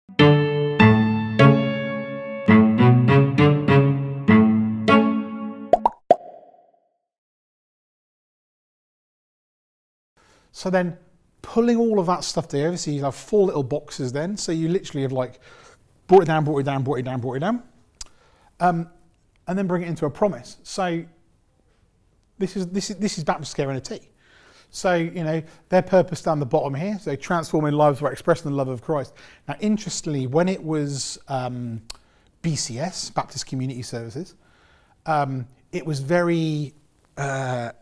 So then pulling all of that stuff together, so you have 4 little boxes then, so you literally have like brought it down, brought it down, brought it down, brought it down, and then bring it into a promise. So this is Baptist Care in a T. So, you know, their purpose down the bottom here, so transforming lives by expressing the love of Christ. Now, interestingly, when it was BCS, Baptist Community Services, it was very much,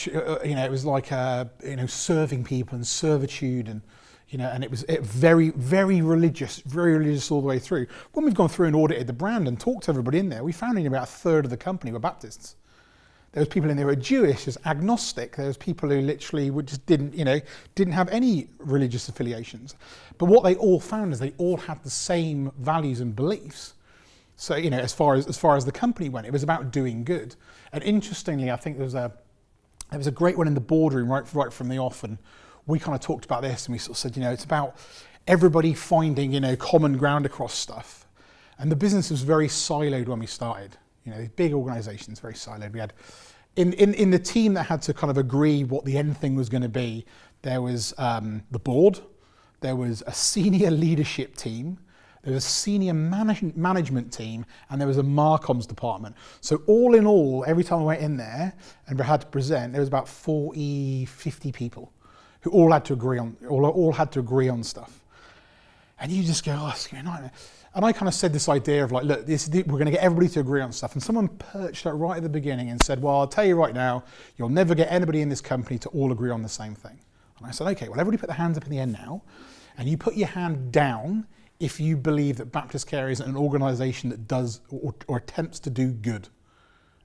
you know, it was like, you know, serving people and servitude and, you know, and it was very, very religious all the way through. When we've gone through and audited the brand and talked to everybody in there, we found in about a third of the company were Baptists. There was people in there who were Jewish, as agnostic. There was people who literally just didn't, you know, didn't have any religious affiliations. But what they all found is they all had the same values and beliefs. So, you know, as far as the company went, it was about doing good. And interestingly, I think there was a great one in the boardroom right from the off, and we kind of talked about this, and we sort of said, you know, it's about everybody finding, you know, common ground across stuff. And the business was very siloed when we started. You know, big organisations, very siloed. We had in the team that had to kind of agree what the end thing was going to be. There was the board, there was a senior leadership team, there was a senior management team, and there was a Marcoms department. So all in all, every time I went in there and had to present, there was about 40, 50 people who all had to agree on stuff. And you just go, oh, it's going to be a nightmare. And I kind of said this idea of like, look, we're going to get everybody to agree on stuff. And someone perched that right at the beginning and said, well, I'll tell you right now, you'll never get anybody in this company to all agree on the same thing. And I said, okay, well, everybody put their hands up in the end now. And you put your hand down if you believe that Baptist Care is an organisation that does or attempts to do good.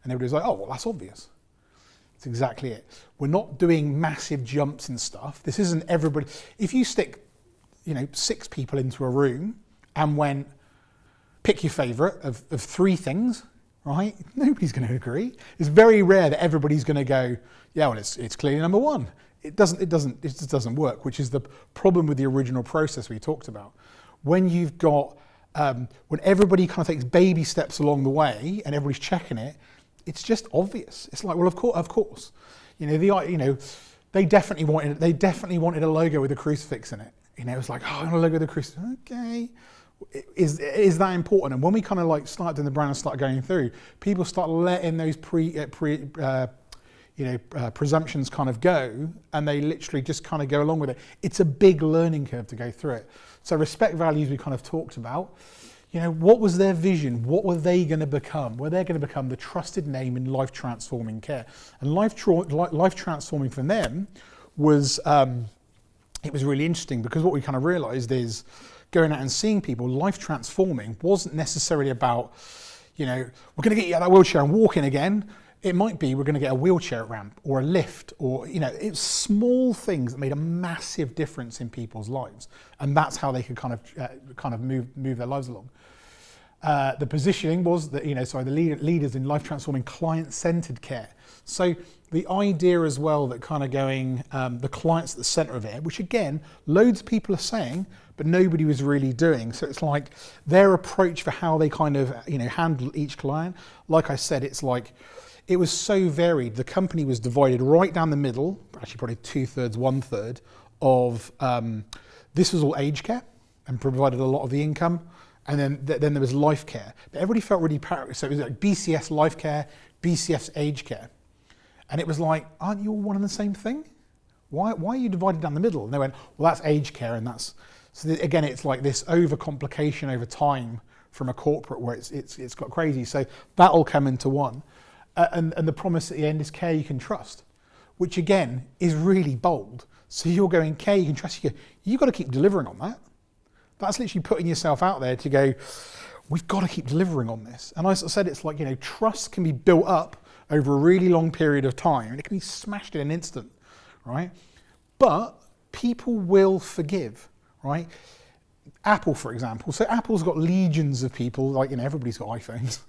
And everybody's like, oh, well, that's obvious. That's exactly it. We're not doing massive jumps in stuff. This isn't everybody. If you stick, you know, 6 people into a room and went, pick your favourite of 3 things, right? Nobody's going to agree. It's very rare that everybody's going to go, yeah, well, it's clearly number 1. It just doesn't work, which is the problem with the original process we talked about. When you've got, when everybody kind of takes baby steps along the way and everybody's checking it, it's just obvious. It's like, well, of course, you know, they definitely wanted a logo with a crucifix in it. You know, it was like, oh, I want a logo with a crucifix. Okay. Is that important? And when we kind of like started doing the brand and started going through, people start letting those presumptions kind of go, and they literally just kind of go along with it. It's a big learning curve to go through it. So respect values we kind of talked about. You know, what was their vision? What were they going to become? Were they going to become the trusted name in life transforming care? And life transforming for them was it was really interesting, because what we kind of realised is, going out and seeing people, life transforming wasn't necessarily about, you know, we're going to get you out of that wheelchair and walk in again. It might be we're going to get a wheelchair ramp or a lift, or, you know, it's small things that made a massive difference in people's lives, and that's how they could kind of move their lives along. The positioning was that, you know, the leaders in life transforming client-centered care. So the idea as well that kind of going, the client's at the center of it, which again, loads of people are saying, but nobody was really doing. So it's like their approach for how they kind of, you know, handle each client. Like I said, it's like, it was so varied. The company was divided right down the middle, actually probably 2/3, 1/3 of, this was all aged care and provided a lot of the income. And then there was life care. But everybody felt really proud. So it was like BCS life care, BCS aged care. And it was like, aren't you all one and the same thing? Why are you divided down the middle? And they went, well, that's aged care, and that's, so again, it's like this overcomplication over time from a corporate where it's got crazy. So that all come into one. And the promise at the end is care you can trust, which again is really bold. So you're going, care you can trust, you've got to keep delivering on that. That's literally putting yourself out there to go, we've got to keep delivering on this. And as I said, it's like, you know, trust can be built up over a really long period of time, and it can be smashed in an instant, right? But people will forgive, right? Apple, for example. So Apple's got legions of people, like, you know, everybody's got iPhones.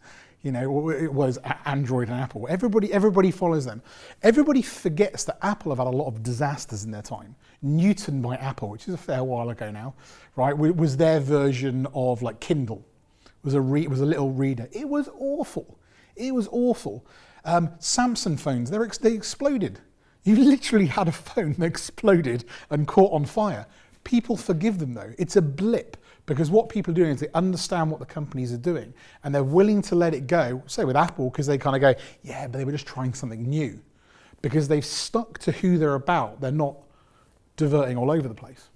You know, it was Android and Apple. Everybody follows them. Everybody forgets that Apple have had a lot of disasters in their time. Newton by Apple, which is a fair while ago now, right, was their version of like Kindle. It was a little reader. It was awful. It was awful. Samsung phones, they exploded. You literally had a phone that exploded and caught on fire. People forgive them though. It's a blip, because what people are doing is they understand what the companies are doing and they're willing to let it go, say with Apple, because they kind of go, yeah, but they were just trying something new. Because they've stuck to who they're about, they're not diverting all over the place.